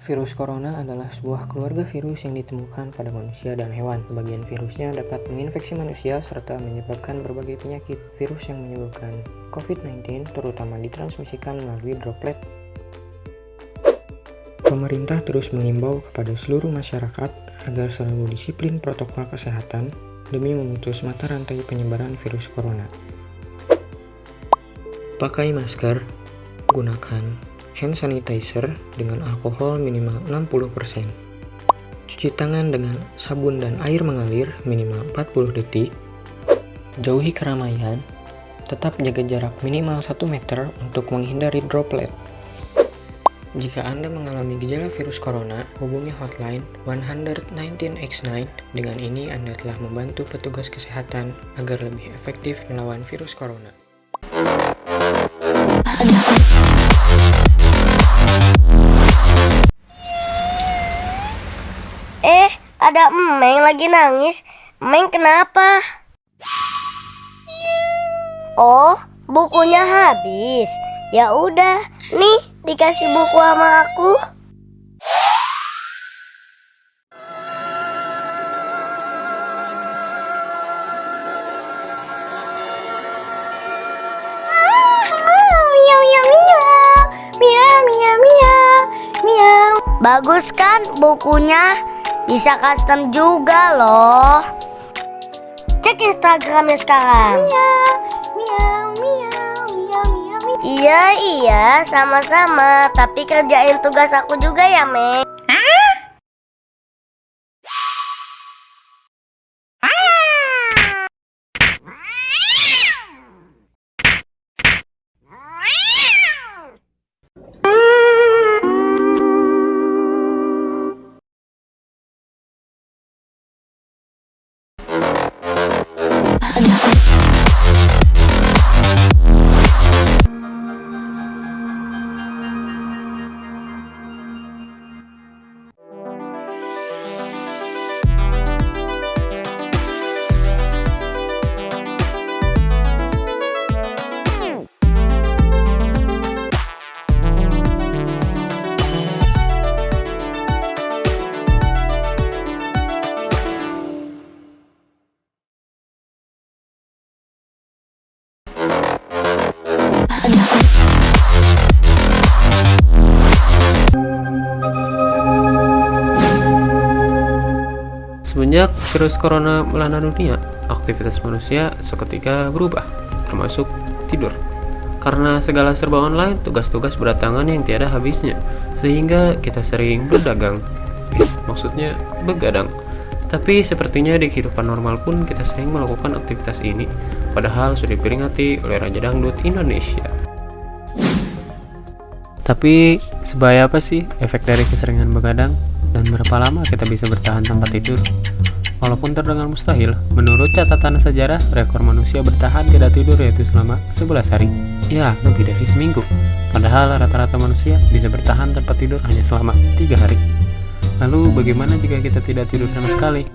Virus corona adalah sebuah keluarga virus yang ditemukan pada manusia dan hewan. Sebagian virusnya dapat menginfeksi manusia serta menyebabkan berbagai penyakit. Virus yang menyebabkan COVID-19 terutama ditransmisikan melalui droplet. Pemerintah terus mengimbau kepada seluruh masyarakat agar selalu disiplin protokol kesehatan demi memutus mata rantai penyebaran virus corona. Pakai masker, gunakan hand sanitizer dengan alkohol minimal 60%. Cuci tangan dengan sabun dan air mengalir minimal 40 detik. Jauhi keramaian. Tetap jaga jarak minimal 1 meter untuk menghindari droplet. Jika Anda mengalami gejala virus corona, hubungi hotline 119x9. Dengan ini Anda telah membantu petugas kesehatan agar lebih efektif melawan virus corona. Ada Emeng lagi nangis. Emeng kenapa? Oh, bukunya habis. Ya udah, nih dikasih buku sama aku. Bagus kan bukunya? Bisa custom juga loh. Cek Instagramnya sekarang. Iya, sama-sama. Tapi kerjain tugas aku juga ya, Meng. Semenjak virus corona melanda dunia, aktivitas manusia seketika berubah, termasuk tidur. Karena segala serba online, tugas-tugas berdatangan yang tiada habisnya, sehingga kita sering berdagang. Maksudnya begadang. Tapi sepertinya di kehidupan normal pun kita sering melakukan aktivitas ini, padahal sudah diperingati oleh Raja Dangdut Indonesia. Tapi sebahaya apa sih efek dari keseringan begadang? Dan berapa lama kita bisa bertahan tanpa tidur? Walaupun terdengar mustahil, menurut catatan sejarah, rekor manusia bertahan tidak tidur yaitu selama 11 hari. Ya, lebih dari seminggu. Padahal rata-rata manusia bisa bertahan tanpa tidur hanya selama 3 hari. Lalu bagaimana jika kita tidak tidur sama sekali?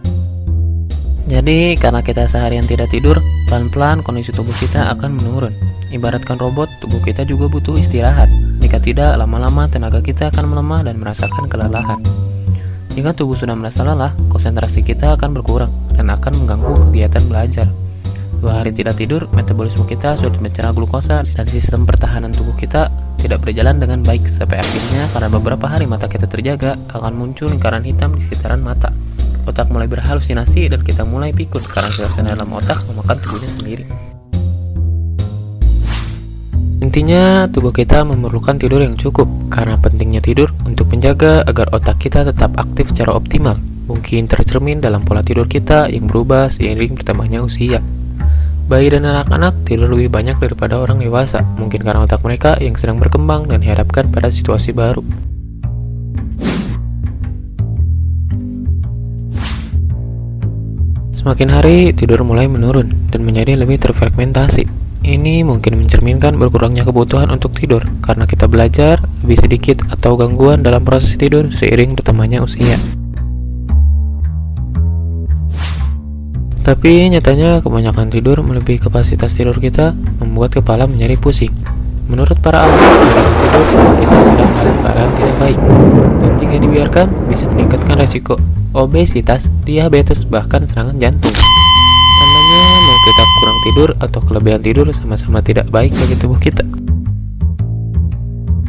Jadi, karena kita seharian tidak tidur, pelan-pelan kondisi tubuh kita akan menurun. Ibaratkan robot, tubuh kita juga butuh istirahat. Jika tidak, lama-lama tenaga kita akan melemah dan merasakan kelelahan. Jika tubuh sudah merasa lelah, konsentrasi kita akan berkurang dan akan mengganggu kegiatan belajar. 2 hari tidak tidur, metabolisme kita sudah mencerna glukosa dan sistem pertahanan tubuh kita tidak berjalan dengan baik. Sampai akhirnya, karena beberapa hari mata kita terjaga, akan muncul lingkaran hitam di sekitaran mata. Otak mulai berhalusinasi dan kita mulai pikun karena sel-sel dalam otak memakan tubuhnya sendiri. Intinya, tubuh kita memerlukan tidur yang cukup, karena pentingnya tidur untuk menjaga agar otak kita tetap aktif secara optimal. Mungkin tercermin dalam pola tidur kita yang berubah seiring bertambahnya usia. Bayi dan anak-anak tidur lebih banyak daripada orang dewasa, mungkin karena otak mereka yang sedang berkembang dan dihadapkan pada situasi baru. Semakin hari, tidur mulai menurun dan menjadi lebih terfragmentasi. Ini mungkin mencerminkan berkurangnya kebutuhan untuk tidur karena kita belajar lebih sedikit atau gangguan dalam proses tidur seiring bertambahnya usia. Tapi nyatanya kebanyakan tidur melebihi kapasitas tidur kita membuat kepala menjadi pusing. Menurut para ahli, tidur kita sedang dalam keadaan tidak baik, dan jika dibiarkan bisa meningkatkan resiko obesitas, diabetes, bahkan serangan jantung. Tandanya mau kita kurang tidur atau kelebihan tidur sama-sama tidak baik bagi tubuh kita.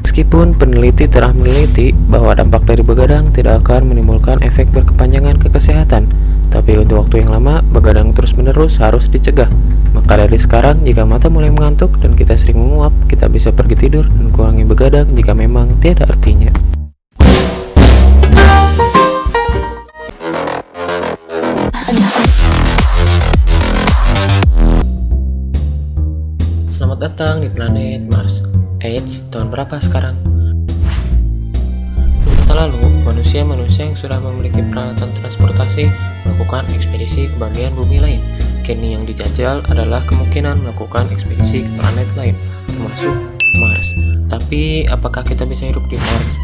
Meskipun peneliti telah meneliti bahwa dampak dari begadang tidak akan menimbulkan efek berkepanjangan ke kesehatan, tapi untuk waktu yang lama, begadang terus-menerus harus dicegah. Maka dari sekarang, jika mata mulai mengantuk dan kita sering menguap, kita bisa pergi tidur dan kurangi begadang jika memang tiada artinya. Selamat datang di planet Mars. Eits, tahun berapa sekarang? Di masa lalu, manusia-manusia yang sudah memiliki peralatan transportasi melakukan ekspedisi ke bagian bumi lain. Kini yang dijajal adalah kemungkinan melakukan ekspedisi ke planet lain, termasuk Mars. Tapi, apakah kita bisa hidup di Mars?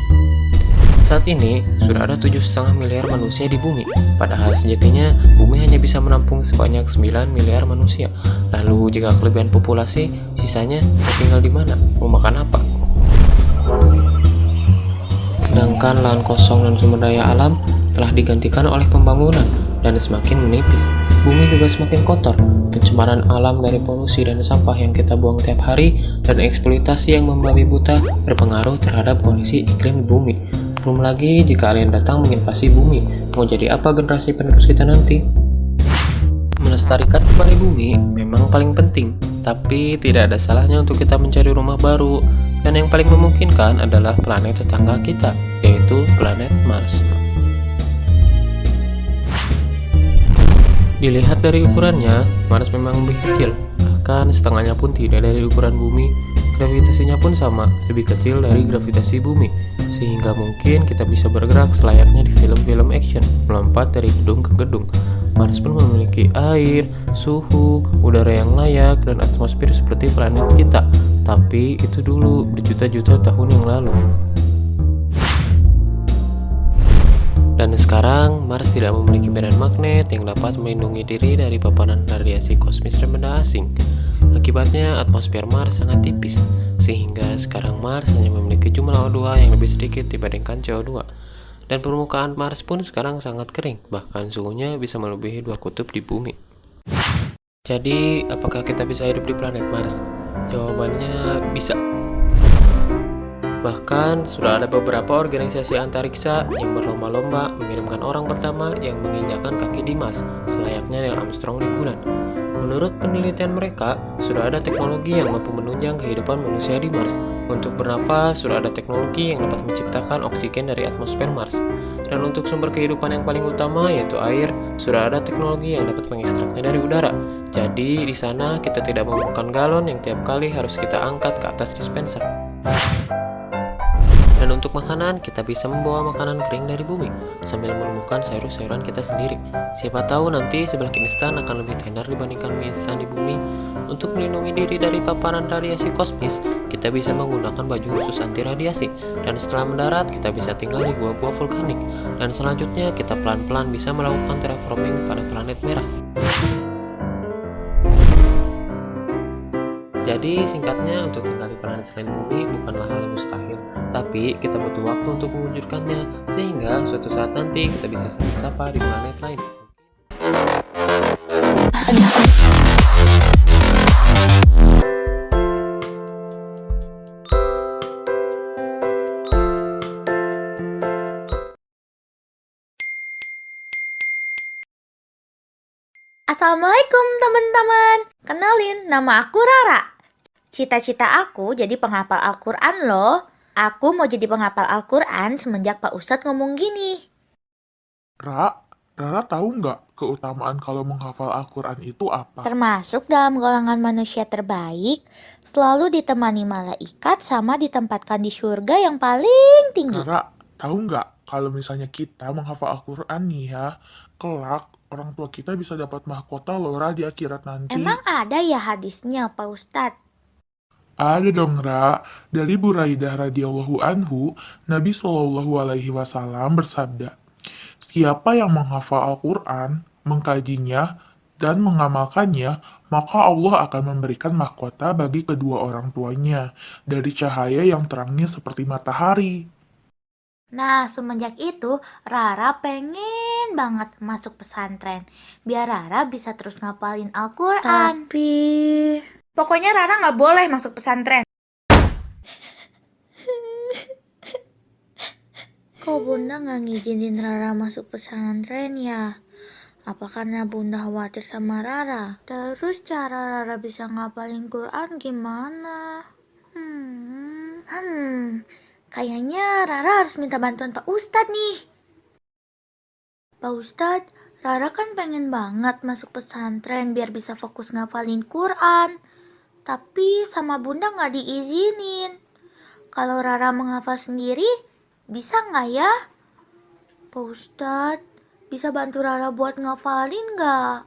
Saat ini, sudah ada 7,5 miliar manusia di bumi. Padahal sejatinya, bumi hanya bisa menampung sebanyak 9 miliar manusia. Lalu, jika kelebihan populasi, sisanya mau tinggal di mana? Mau makan apa? Sedangkan lahan kosong dan sumber daya alam telah digantikan oleh pembangunan dan semakin menipis. Bumi juga semakin kotor. Pencemaran alam dari polusi dan sampah yang kita buang tiap hari dan eksploitasi yang membabi buta berpengaruh terhadap kondisi iklim di bumi. Belum lagi jika alien datang menginvasi bumi, mau jadi apa generasi penerus kita nanti? Melestarikan kembali bumi memang paling penting, tapi tidak ada salahnya untuk kita mencari rumah baru, dan yang paling memungkinkan adalah planet tetangga kita, yaitu planet Mars. Dilihat dari ukurannya, Mars memang lebih kecil, bahkan setengahnya pun tidak dari ukuran bumi. Gravitasinya pun sama, lebih kecil dari gravitasi bumi, sehingga mungkin kita bisa bergerak selayaknya di film-film action, melompat dari gedung ke gedung. Mars pun memiliki air, suhu, udara yang layak, dan atmosfer seperti planet kita. Tapi itu dulu, berjuta-juta tahun yang lalu. Dan sekarang, Mars tidak memiliki medan magnet yang dapat melindungi diri dari paparan radiasi kosmis dan benda asing. Akibatnya, atmosfer Mars sangat tipis, sehingga sekarang Mars hanya memiliki jumlah O2 yang lebih sedikit dibandingkan CO2. Dan permukaan Mars pun sekarang sangat kering, bahkan suhunya bisa melebihi 2 kutub di bumi. Jadi, apakah kita bisa hidup di planet Mars? Jawabannya bisa. Bahkan, sudah ada beberapa organisasi antariksa yang berlomba-lomba mengirimkan orang pertama yang menginjakkan kaki di Mars, selayaknya Neil Armstrong di bulan. Menurut penelitian mereka, sudah ada teknologi yang mampu menunjang kehidupan manusia di Mars. Untuk bernafas, sudah ada teknologi yang dapat menciptakan oksigen dari atmosfer Mars. Dan untuk sumber kehidupan yang paling utama, yaitu air, sudah ada teknologi yang dapat mengekstraknya dari udara. Jadi, di sana kita tidak memerlukan galon yang tiap kali harus kita angkat ke atas dispenser. Dan untuk makanan, kita bisa membawa makanan kering dari bumi sambil menemukan sayur-sayuran kita sendiri. Siapa tahu nanti sebelah instan akan lebih tenar dibandingkan mie instan di bumi. Untuk melindungi diri dari paparan radiasi kosmis, kita bisa menggunakan baju khusus anti radiasi. Dan setelah mendarat, kita bisa tinggal di gua-gua vulkanik. Dan selanjutnya, kita pelan-pelan bisa melakukan terraforming pada planet merah. Jadi singkatnya, untuk tinggal di planet selain bumi bukanlah hal yang mustahil, tapi kita butuh waktu untuk mewujudkannya, sehingga suatu saat nanti kita bisa saling sapa di planet lain. Assalamualaikum teman-teman. Kenalin, nama aku Rara. Cita-cita aku jadi penghafal Al-Quran loh. Aku mau jadi penghafal Al-Quran semenjak Pak Ustadz ngomong gini. Rara tahu nggak keutamaan kalau menghafal Al-Quran itu apa? Termasuk dalam golongan manusia terbaik, selalu ditemani malaikat sama ditempatkan di surga yang paling tinggi. Rara tahu nggak kalau misalnya kita menghafal Al-Quran nih ya, kelak orang tua kita bisa dapat mahkota loh Ra di akhirat nanti. Emang ada ya hadisnya Pak Ustadz? Ada dong Ra. Dari Buraidah radhiyallahu anhu, Nabi SAW bersabda, siapa yang menghafal Al-Quran, mengkajinya, dan mengamalkannya, maka Allah akan memberikan mahkota bagi kedua orang tuanya dari cahaya yang terangnya seperti matahari. Nah, semenjak itu Rara pengen banget masuk pesantren. Biar Rara bisa terus ngapalin Al-Quran. Tapi... pokoknya Rara nggak boleh masuk pesantren. Kok Bunda nggak ngizinin Rara masuk pesantren ya? Apa karena Bunda khawatir sama Rara? Terus cara Rara bisa ngapalin Quran gimana? Kayaknya Rara harus minta bantuan Pak Ustadz nih. Pak Ustadz, Rara kan pengen banget masuk pesantren biar bisa fokus ngapalin Quran. Tapi sama Bunda nggak diizinin. Kalau Rara menghafal sendiri, bisa nggak ya? Pak Ustadz, bisa bantu Rara buat ngafalin nggak?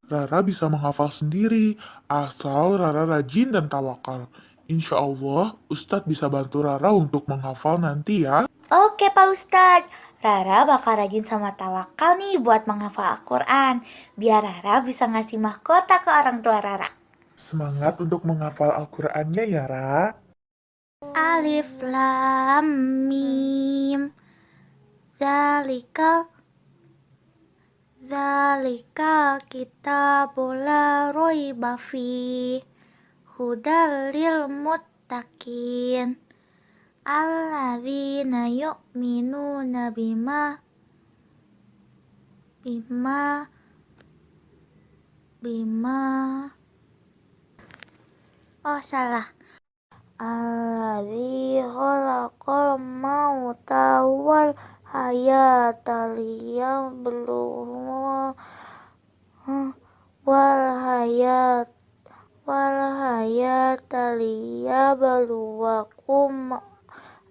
Rara bisa menghafal sendiri, asal Rara rajin dan tawakal. Insya Allah, Ustadz bisa bantu Rara untuk menghafal nanti ya. Oke Pak Ustadz, Rara bakal rajin sama tawakal nih buat menghafal Al-Quran. Biar Rara bisa ngasih mahkota ke orang tua Rara. Semangat untuk menghafal Al-Qur'annya ya, Ra. Alif Lam Mim Zalikal kitabul la raiba fi hudal lil muttaqin alladzina yu'minuna bima oh salah. Alladzi khalaqal mauta wal hayata liyabluwakum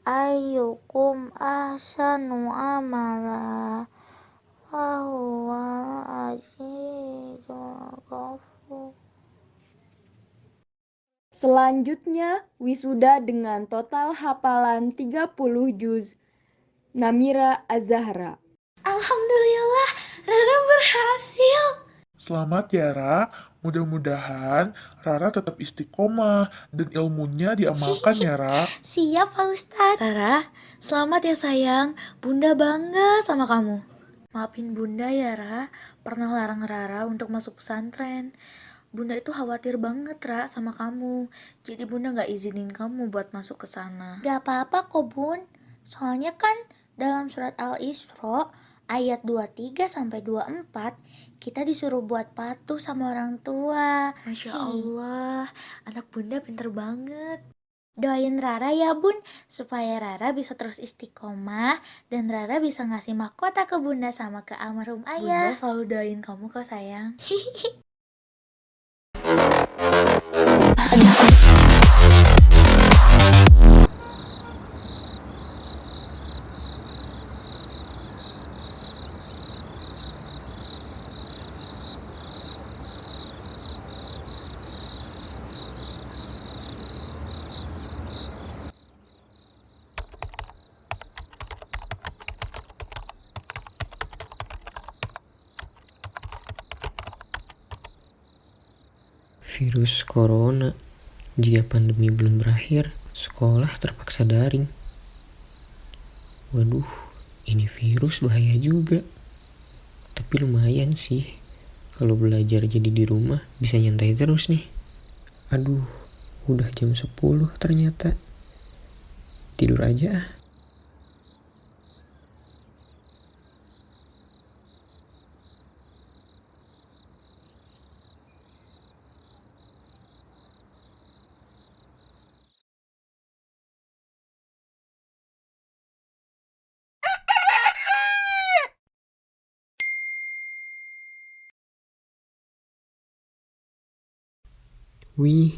ayyukum ahsanu amala wa huwal azizul ghafur. Selanjutnya, wisuda dengan total hafalan 30 juz. Namira Az-Zahra. Alhamdulillah, Rara berhasil. Selamat ya, Ra. Mudah-mudahan Rara tetap istiqomah dan ilmunya diamalkan ya, Ra. Siap Pak Ustadz. Rara, selamat ya sayang. Bunda bangga sama kamu. Maafin Bunda ya Ra, pernah larang Rara untuk masuk pesantren. Bunda itu khawatir banget Ra sama kamu. Jadi Bunda gak izinin kamu buat masuk ke sana. Gak apa-apa kok Bun. Soalnya kan dalam surat Al-Isra ayat 23-24 kita disuruh buat patuh sama orang tua. Masya Allah, anak Bunda pinter banget. Doain Rara ya Bun, supaya Rara bisa terus istiqomah dan Rara bisa ngasih mahkota ke Bunda sama ke almarhum ayah. Bunda selalu doain kamu kok sayang. Virus corona. Jika pandemi belum berakhir, sekolah terpaksa daring. Waduh, ini virus bahaya juga. Tapi lumayan sih. Kalau belajar jadi di rumah, bisa nyantai terus nih. Aduh, udah jam 10 ternyata. Tidur aja ah. Wih,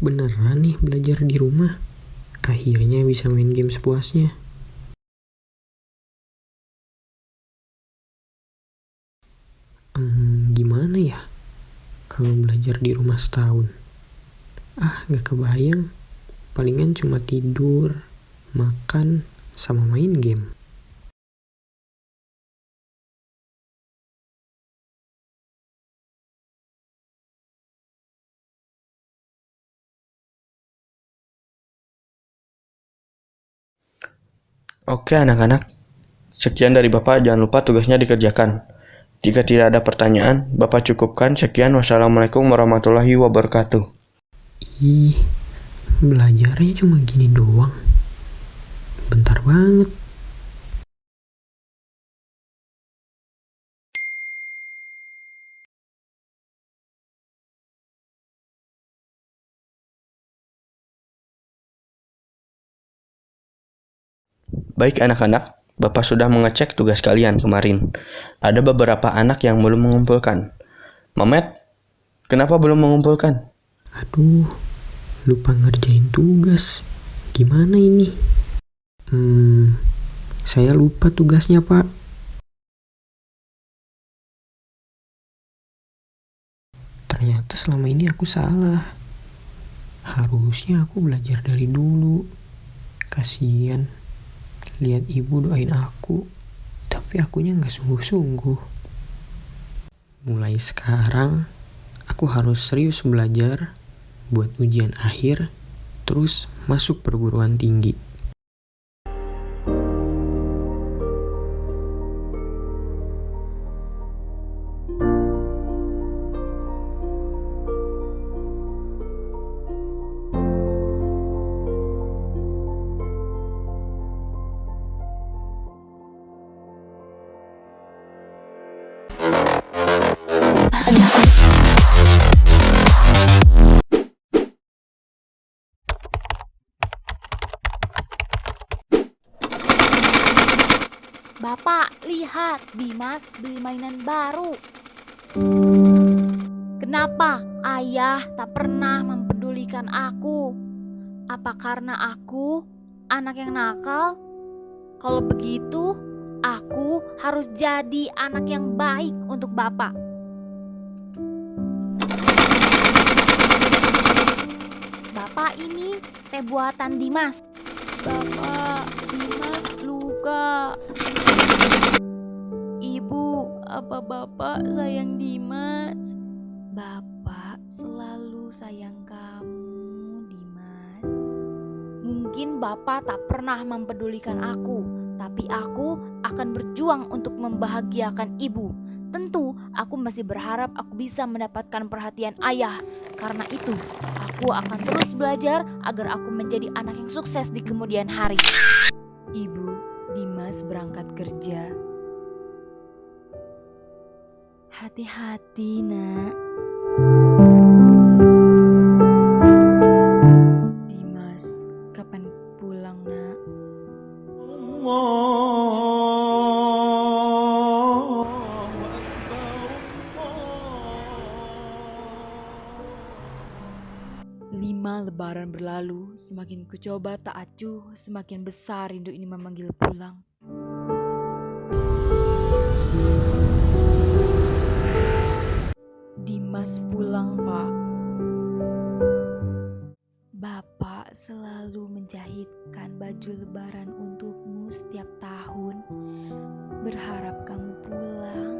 beneran nih belajar di rumah. Akhirnya bisa main game sepuasnya. Gimana ya kalau belajar di rumah setahun? Gak kebayang. Palingan cuma tidur, makan, sama main game. Oke anak-anak, sekian dari Bapak, jangan lupa tugasnya dikerjakan. Jika tidak ada pertanyaan, Bapak cukupkan. Sekian, wassalamualaikum warahmatullahi wabarakatuh. Ih, belajarnya cuma gini doang. Bentar banget. Baik anak-anak, Bapak sudah mengecek tugas kalian kemarin. Ada beberapa anak yang belum mengumpulkan. Mamet, kenapa belum mengumpulkan? Aduh, lupa ngerjain tugas. Gimana ini? Saya lupa tugasnya, Pak. Ternyata selama ini aku salah. Harusnya aku belajar dari dulu. Kasian, lihat ibu doain aku, tapi akunya nggak sungguh-sungguh. Mulai sekarang, aku harus serius belajar buat ujian akhir, terus masuk perguruan tinggi. Bapak, lihat, Dimas beli mainan baru. Kenapa ayah tak pernah mempedulikan aku? Apa karena aku anak yang nakal? Kalau begitu, aku harus jadi anak yang baik untuk Bapak. Bapak, ini teh buatan Dimas. Bapak, Dimas luka. Ibu, apa Bapak sayang Dimas? Bapak selalu sayang kamu, Dimas. Mungkin Bapak tak pernah mempedulikan aku, tapi aku akan berjuang untuk membahagiakan ibu. Tentu, aku masih berharap aku bisa mendapatkan perhatian ayah. Karena itu, aku akan terus belajar agar aku menjadi anak yang sukses di kemudian hari. Ibu, Dimas berangkat kerja. Hati-hati, Nak. Dimas, kapan pulang, Nak? Lima lebaran berlalu, semakin kucoba tak acuh, semakin besar rindu ini memanggil pulang. Dimas pulang, Pak. Bapak selalu menjahitkan baju lebaran untukmu setiap tahun. Berharap kamu pulang.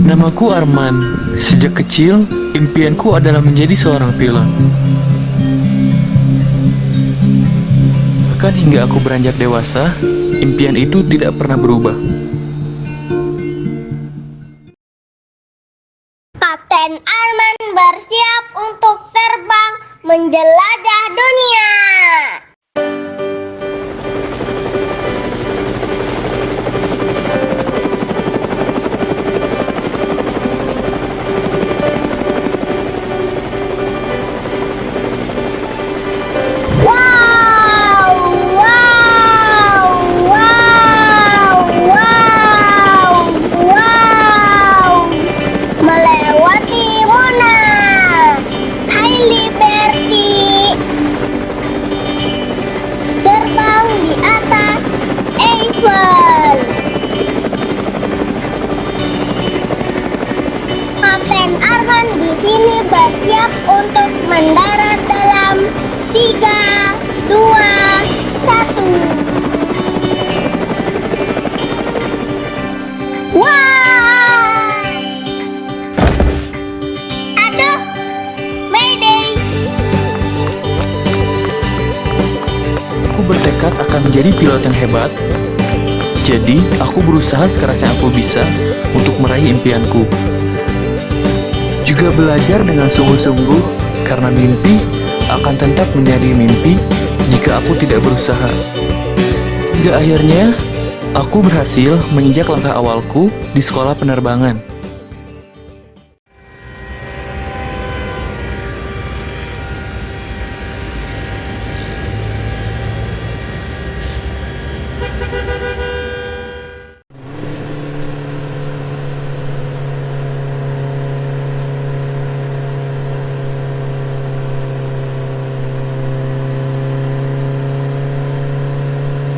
Namaku Arman. Sejak kecil, impianku adalah menjadi seorang pilot. Bahkan hingga aku beranjak dewasa, impian itu tidak pernah berubah. Kapten Arman bersiap untuk terbang menjelajah dunia. Melewati Mona. Hai Liberty, 3, 2, 1. Wah! Aduh, Mayday! Aku bertekad akan menjadi pilot yang hebat. Jadi, aku berusaha sekeras yang aku bisa untuk meraih impianku. Juga belajar dengan sungguh-sungguh karena mimpi akan tetap menjadi mimpi jika aku tidak berusaha. Hingga akhirnya, aku berhasil menginjak langkah awalku di sekolah penerbangan.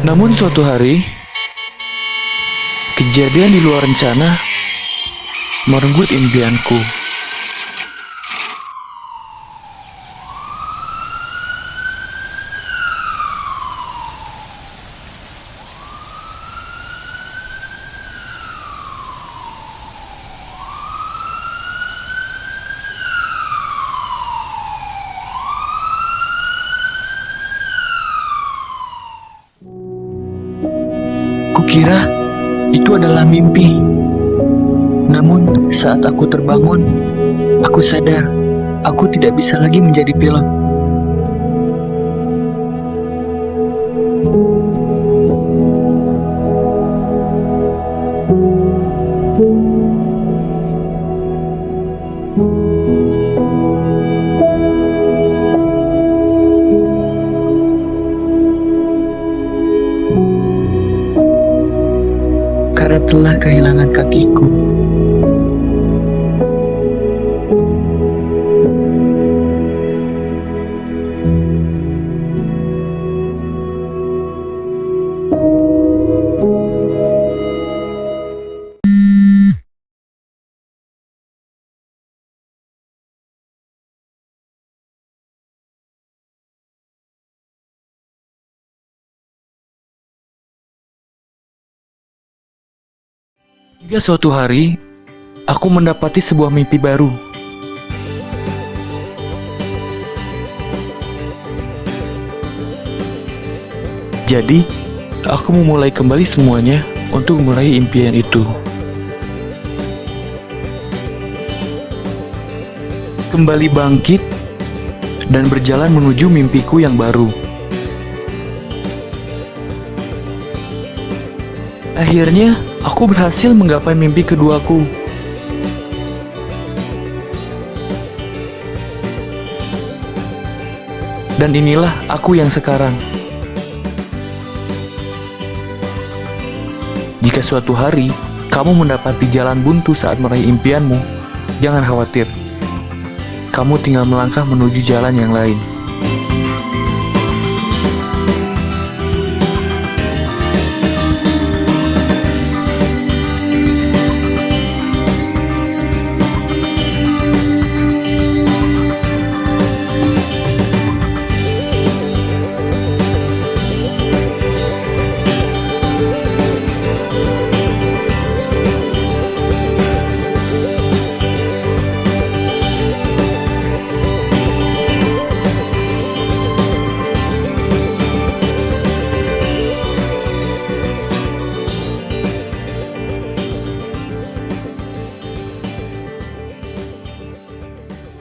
Namun suatu hari, kejadian di luar rencana merenggut impianku. Kukira itu adalah mimpi. Namun saat aku terbangun, aku sadar aku tidak bisa lagi menjadi pilot. Karena telah kehilangan kakiku. Hingga suatu hari, aku mendapati sebuah mimpi baru. Jadi, aku memulai kembali semuanya untuk meraih impian itu. Kembali bangkit dan berjalan menuju mimpiku yang baru. Akhirnya, aku berhasil menggapai mimpi keduaku. Dan inilah aku yang sekarang. Jika suatu hari kamu mendapati jalan buntu saat meraih impianmu, jangan khawatir. Kamu tinggal melangkah menuju jalan yang lain.